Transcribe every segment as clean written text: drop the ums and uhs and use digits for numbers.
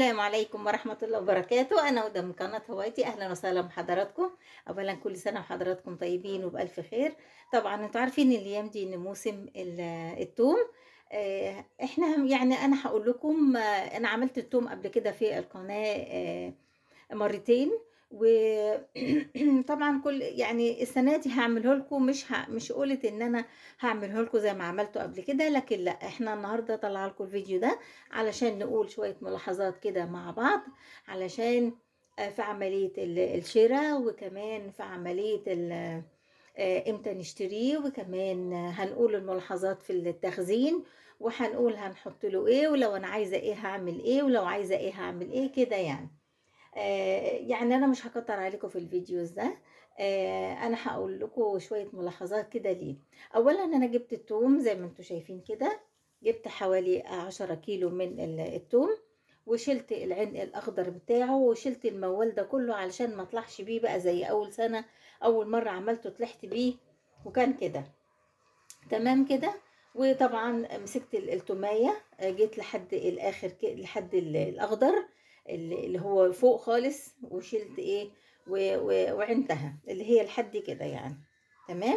السلام عليكم ورحمة الله وبركاته. أنا هدى من قناة هوايتي. أهلا وسهلا بحضراتكم. أولا كل سنة وحضراتكم طيبين وبألف خير. طبعا انتوا عارفين الأيام دي إن موسم التوم. احنا يعني أنا هقول لكم، أنا عملت التوم قبل كده في القناة مرتين. وطبعا كل يعني السنه دي هعمله لكم، مش قولت ان انا هعمله لكم زي ما عملته قبل كده، لكن لا، احنا النهارده طلع لكم الفيديو ده علشان نقول شويه ملاحظات كده مع بعض، علشان في عمليه الشراء، وكمان في عمليه امتى نشتريه، وكمان هنقول الملاحظات في التخزين، وهنقول هنحط له ايه، ولو انا عايزه ايه هعمل ايه، ولو عايزه ايه هعمل ايه كده يعني. يعني انا مش هكتر عليكم في الفيديوز ده. انا هقول لكم شويه ملاحظات كده ليه. اولا انا جبت الثوم زي ما انتم شايفين كده، جبت حوالي 10 كيلو من الثوم، وشلت العنق الاخضر بتاعه، وشلت الموال ده كله علشان ما اطلعش بيه بقى زي اول سنه، اول مره عملته طلعت بيه وكان كده تمام كده. وطبعا مسكت التومية، جيت لحد الاخر لحد الاخضر اللي هو فوق خالص، وشلت ايه وعندها اللي هي لحد كده يعني تمام.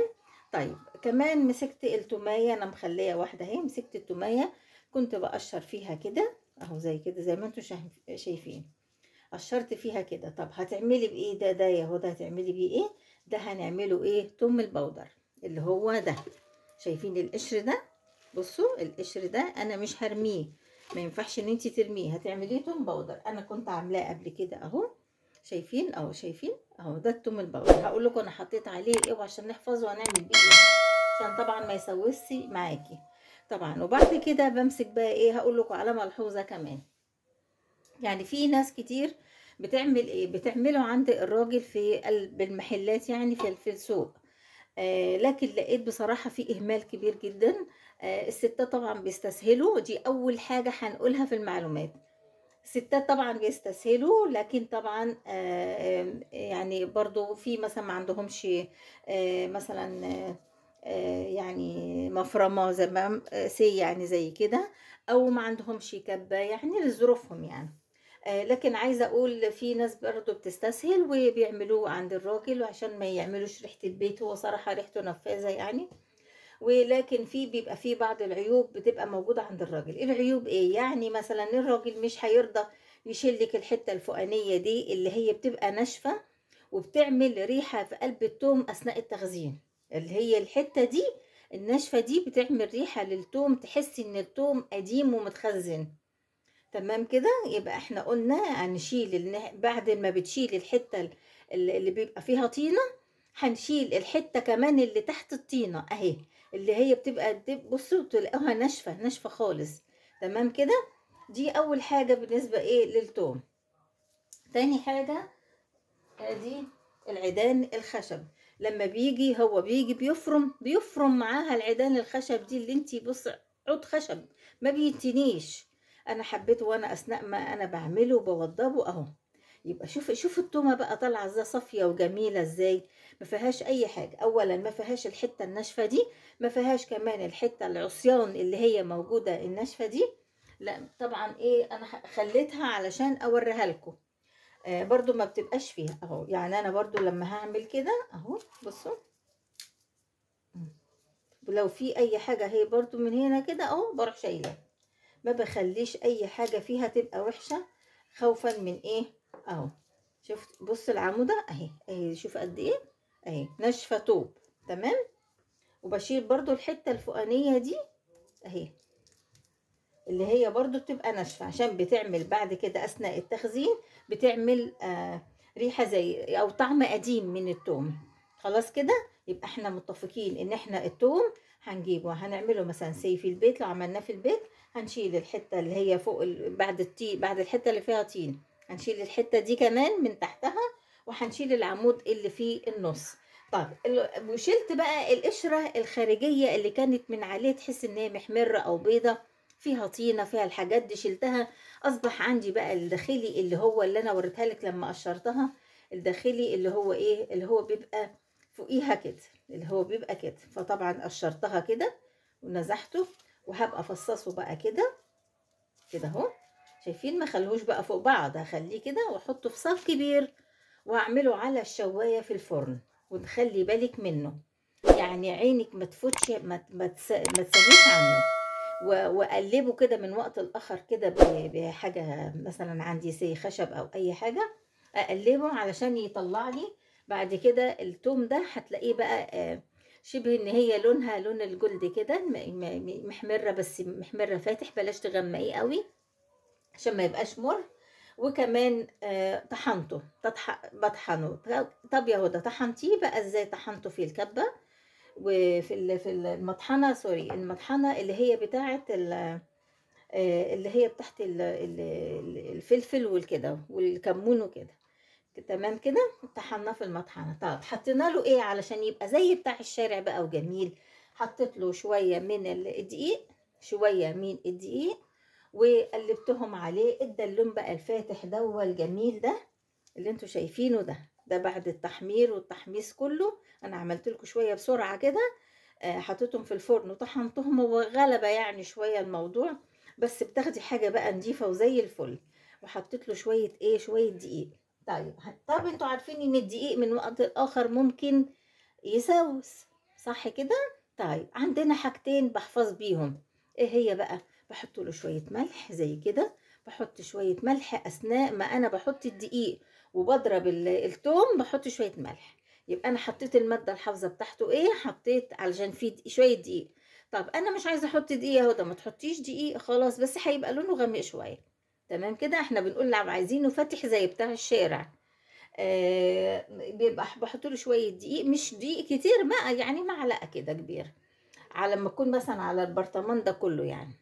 طيب كمان مسكت التومية، انا مخليه واحده اهي، مسكت التومية كنت بقشر فيها كده اهو زي كده زي ما انتم شايفين، قشرت فيها كده. طب هتعملي بايه ده ياهو، ده هتعملي بيه ايه؟ ده هنعمله ايه؟ توم البودر اللي هو ده. شايفين القشر ده؟ بصوا القشر ده انا مش هرميه، ما ينفعش ان انت ترميه، هتعمليه توم باودر. انا كنت عاملاه قبل كده اهو، شايفين اهو، شايفين اهو، ده التوم الباودر. هقول لكم انا حطيت عليه ايه عشان نحفظه وهنعمل بيه ايه، عشان طبعا ما يسوسش معاكي طبعا. وبعد كده بمسك بقى ايه، هقول لكم على ملحوظه كمان. يعني في ناس كتير بتعمل ايه، بتعمله عند الراجل في قلب المحلات، يعني في السوق. لكن لقيت بصراحة في إهمال كبير جدا. الستات طبعا بيستسهلوا، دي أول حاجة هنقولها في المعلومات. الستات طبعا بيستسهلوا، لكن طبعا يعني برضو في مثلا ما عندهمش مثلا يعني مفرمة زي ما سي يعني زي كده، أو ما عندهمش كبة يعني لظروفهم يعني. لكن عايزة اقول في ناس برضو بتستسهل وبيعملوه عند الراجل عشان ما يعملوش ريحة البيت، هو صراحة ريحته نفاذة يعني. ولكن بيبقى في بعض العيوب بتبقى موجودة عند الراجل. العيوب ايه يعني؟ مثلا الراجل مش هيرضى يشيلك الحتة الفوقانية دي اللي هي بتبقى ناشفة وبتعمل ريحة في قلب التوم اثناء التخزين، اللي هي الحتة دي الناشفة دي بتعمل ريحة للتوم، تحسي ان التوم قديم ومتخزن تمام كده. يبقى احنا قلنا هنشيل بعد ما بتشيل الحته اللي بيبقى فيها طينه، هنشيل الحته كمان اللي تحت الطينه اهي، اللي هي بتبقى بصوا تلاقوها ناشفه ناشفه خالص تمام كده. دي اول حاجه بالنسبه ايه للثوم. تاني حاجه ادي العيدان الخشب، لما هو بيجي بيفرم معاها العيدان الخشب دي اللي انتي بص، عود خشب ما بيتنيش. انا حبيته وانا اثناء ما انا بعمله وبوضبه اهو. يبقى شوف التومه بقى طالعه ازاي صافيه وجميله ازاي، ما فيهاش اي حاجه. اولا ما فيهاش الحته الناشفه دي، ما فيهاش كمان الحته العصيان اللي هي موجوده الناشفه دي. لا طبعا ايه، انا خليتها علشان اوريها لكم. برضو ما بتبقاش فيها اهو. يعني انا برضو لما هعمل كده اهو بصوا، ولو في اي حاجة هي برضو من هنا كده اهو بروح شايلة، ما بخليش اي حاجة فيها تبقى وحشة خوفا من ايه اهو. شفت بص العمودة اهي شوف قد ايه اهي ناشفة طوب تمام. وبشيل برضو الحتة الفوقانية دي اهي، اللي هي برضو بتبقى ناشفة عشان بتعمل بعد كده اثناء التخزين بتعمل ريحة زي او طعم قديم من التوم. خلاص كده يبقى احنا متفقين ان احنا التوم هنجيبه هنعمله مثلا في البيت. لو عملناه في البيت هنشيل الحتة اللي هي فوق بعد الحتة اللي فيها طين، هنشيل الحتة دي كمان من تحتها، وهنشيل العمود اللي في النص. طب وشلت بقى القشرة الخارجية اللي كانت من عليه، تحس ان هي محمرة او بيضة فيها طينه فيها الحاجات دي، شلتها. اصبح عندي بقى الداخلي اللي هو اللي انا وريتها لك لما قشرتها، الداخلي اللي هو ايه، اللي هو بيبقى فوقيها كده، اللي هو بيبقى كده. فطبعا قشرتها كده ونزحته، وهبقى افصصه بقى كده كده اهو. شايفين؟ ما خلوش بقى فوق بعض، هخليه كده واحطه في صاج كبير واعمله على الشوايه في الفرن. وتخلي بالك منه، يعني عينك ما تفوتش، ما تسويش عنه. واقلبه كده من وقت لاخر كده بحاجه، مثلا عندي سي خشب او اي حاجه، اقلبه علشان يطلع لي بعد كده التوم ده. هتلاقيه بقى شبه ان هي لونها لون الجلد كده، محمره، بس محمره فاتح، بلاش تغمقيه قوي عشان ما يبقاش مر. وكمان طحنته، بطحنه. طب يا هدى طحنتيه بقى ازاي؟ طحنته في الكبه في المطحنه، سوري، المطحنه اللي هي بتاعه اللي هي بتاعت الفلفل والكده والكمون وكده. تمام كده، طحناه في المطحنه. طب حطينا له ايه علشان يبقى زي بتاع الشارع بقى وجميل؟ حطيت له شويه من الدقيق، شويه من الدقيق، وقلبتهم عليه، ادى اللون بقى الفاتح ده والجميل ده اللي انتوا شايفينه ده. ده بعد التحمير والتحميص كله. انا عملت لكم شويه بسرعه كده، حطيتهم في الفرن وطحنتهم، وغلبه يعني شويه الموضوع، بس بتاخدي حاجه بقى نضيفه وزي الفل. وحطيت له شويه ايه، شويه دقيق. طيب انتوا عارفين ان الدقيق من وقت لاخر ممكن يسوس، صح كده؟ طيب عندنا حاجتين بحفظ بيهم، ايه هي بقى؟ بحط له شويه ملح زي كده، بحط شويه ملح اثناء ما انا بحط الدقيق وبضرب التوم، بحط شويه ملح. يبقى انا حطيت الماده الحافظه بتاعته ايه، حطيت علشان فيه شويه دقيق. طب انا مش عايزه احط دقيق اهو، ده ما تحطيش دقيق خلاص، بس هيبقى لونه غامق شويه. تمام كده، احنا بنقول لو عايزينه فاتح زي بتاع الشارع، بيبقى بحط له شويه دقيق، مش دقيق كتير بقى، يعني معلقه كده كبيره، على ما اكون مثلا على البرطمان ده كله يعني.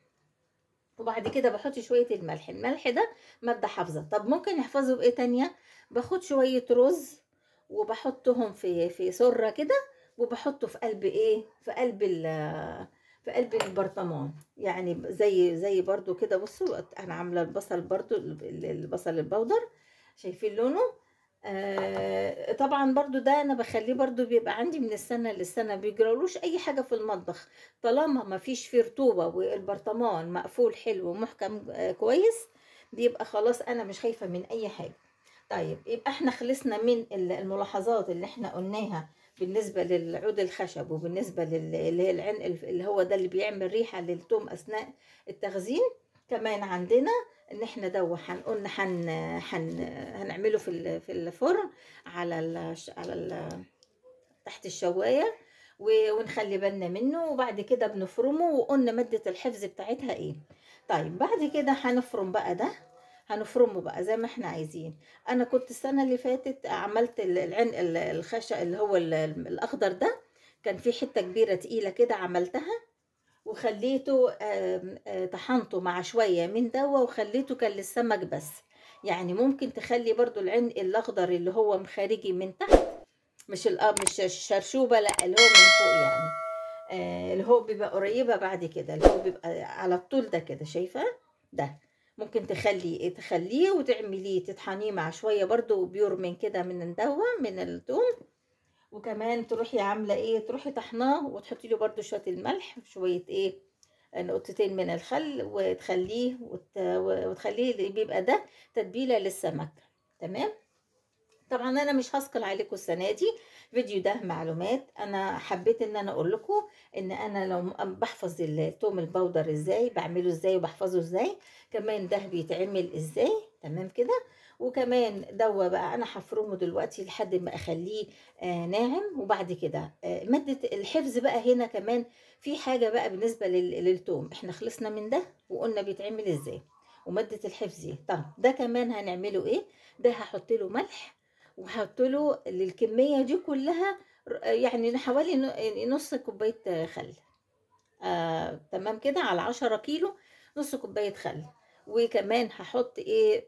وبعد كده بحط شويه الملح. الملح ده ماده حافظه. طب ممكن نحفظه بايه تانية؟ باخد شويه رز وبحطهم في سره كده، وبحطه في قلب ايه، في قلب البرطمان، يعني زي برضو كده. بصوا انا عامله البصل برضو، البصل البودر، شايفين لونه؟ طبعا برضو ده انا بخليه برضو بيبقى عندي من السنه للسنه، بيجرالوش اي حاجه في المطبخ طالما ما فيش فيه رطوبه والبرطمان مقفول حلو ومحكم كويس، بيبقى خلاص انا مش خايفه من اي حاجه. طيب يبقى احنا خلصنا من الملاحظات اللي احنا قلناها بالنسبه للعود الخشب، وبالنسبه اللي هي العنق اللي هو ده اللي بيعمل ريحه للثوم اثناء التخزين. كمان عندنا ان احنا قلنا هنعمله في الفرن تحت الشوايه، ونخلي بالنا منه. وبعد كده بنفرمه، وقلنا ماده الحفظ بتاعتها ايه. طيب بعد كده هنفرم بقى ده، هنفرمه بقى زي ما احنا عايزين. انا كنت السنه اللي فاتت عملت العنق الخشب اللي هو الاخضر ده، كان في حته كبيره تقيله كده، عملتها وخليته طحنته مع شويه من دوا، وخليته كان للسمك بس. يعني ممكن تخلي برضو العنق الاخضر اللي هو مخارجي من تحت، مش الشرشوبه، لا اللي هو من فوق يعني، اللي هو بيبقى قريبه بعد كده، اللي هو بيبقى على الطول ده كده، شايفه؟ ده ممكن تخليه وتعمليه تطحنيه مع شويه برضو بيور من كده من الدوا من الثوم. وكمان تروحي عامله ايه، تروحي طحناه وتحطي له برضو شويه الملح، شويه ايه، نقطتين من الخل، وتخليه وتخليه اللي بيبقى ده تتبيله للسمك. تمام. طبعا انا مش هثقل عليكم السنه دي، فيديو ده معلومات. انا حبيت ان انا اقول لكم ان انا لو بحفظ الثوم البودر ازاي، بعمله ازاي وبحفظه ازاي، كمان ده بيتعمل ازاي. تمام كده. وكمان دوا بقى انا هفرمه دلوقتي لحد ما اخليه ناعم. وبعد كده ماده الحفظ بقى هنا كمان في حاجه بقى بالنسبه للثوم، احنا خلصنا من ده وقلنا بيتعمل ازاي وماده الحفظ. طب ده كمان هنعمله ايه؟ ده هحط له ملح، وهحط له للكميه دي كلها يعني حوالي نص كوبايه خل. تمام كده، على 10 كيلو نص كوبايه خل. وكمان هحط ايه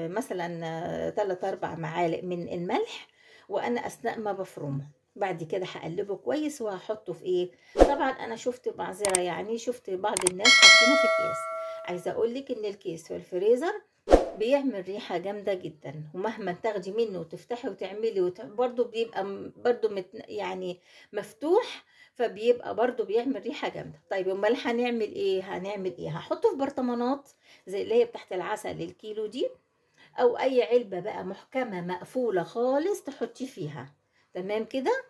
مثلا 3 4 معالق من الملح، وانا اثناء ما بفرمه. بعد كده هقلبه كويس وهحطه في ايه. طبعا انا شفت معذره، يعني شفت بعض الناس حاطينه في اكياس. عايزه اقول لك ان الكيس في الفريزر بيعمل ريحة جامدة جدا، ومهما تاخدي منه وتفتحي وتعملي برضو بيبقى برضو يعني مفتوح، فبيبقى برضو بيعمل ريحة جامدة. طيب امال هنعمل ايه؟ هحطه في برطمانات زي اللي هي بتاعت العسل الكيلو دي، او اي علبة بقى محكمة مقفولة خالص تحطيه فيها. تمام كده.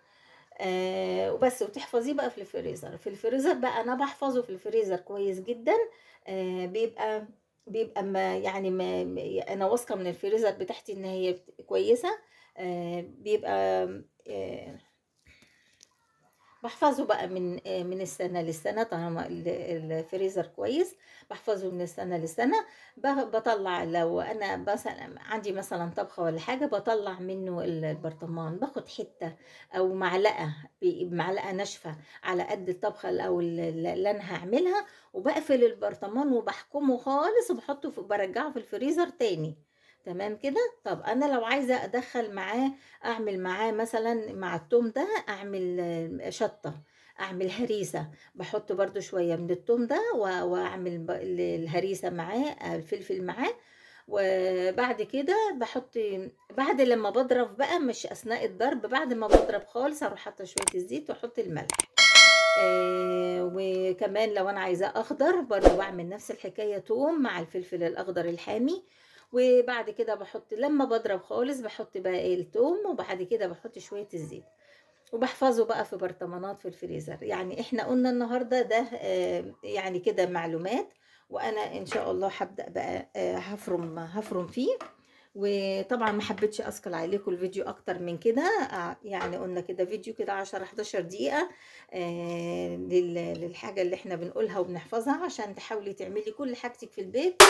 وبس، وتحفظيه بقى في الفريزر. في الفريزر بقى انا بحفظه في الفريزر كويس جدا. بيبقى ما يعني ما انا واثقه من الفريزر بتاعتي ان هي كويسه. بيبقى بحفظه بقى من السنة للسنة طالما الفريزر كويس. بحفظه من السنة للسنة. بطلع لو أنا مثلا عندي مثلا طبخة ولا حاجة، بطلع منه البرطمان، باخد حتة أو معلقة ناشفة على قد الطبخة أو اللي أنا هعملها، وبقفل البرطمان وبحكمه خالص، وبحطه برجعه في الفريزر تاني. تمام كده. طب أنا لو عايزة أدخل معاه، اعمل معاه مثلا مع التوم ده اعمل شطه، اعمل هريسه، بحط برضو شويه من التوم ده واعمل الهريسه معاه، الفلفل معاه. وبعد كده بحط، بعد لما بضرب بقى، مش اثناء الضرب، بعد ما بضرب خالص اروح حاطه شويه الزيت واحط الملح. وكمان لو انا عايزاه اخضر برضو بعمل نفس الحكايه، توم مع الفلفل الاخضر الحامي. وبعد كده بحط، لما بضرب خالص بحط بقى ايه التوم، وبعد كده بحط شويه الزيت، وبحفظه بقى في برطمانات في الفريزر. يعني احنا قلنا النهارده ده يعني كده معلومات، وانا ان شاء الله هبدأ بقى هفرم فيه. وطبعا ما حبيتش اثقل عليكم الفيديو اكتر من كده. يعني قلنا كده فيديو كده 10 11 دقيقة للحاجة اللي احنا بنقولها وبنحفظها، عشان تحاولي تعملي كل حاجتك في البيت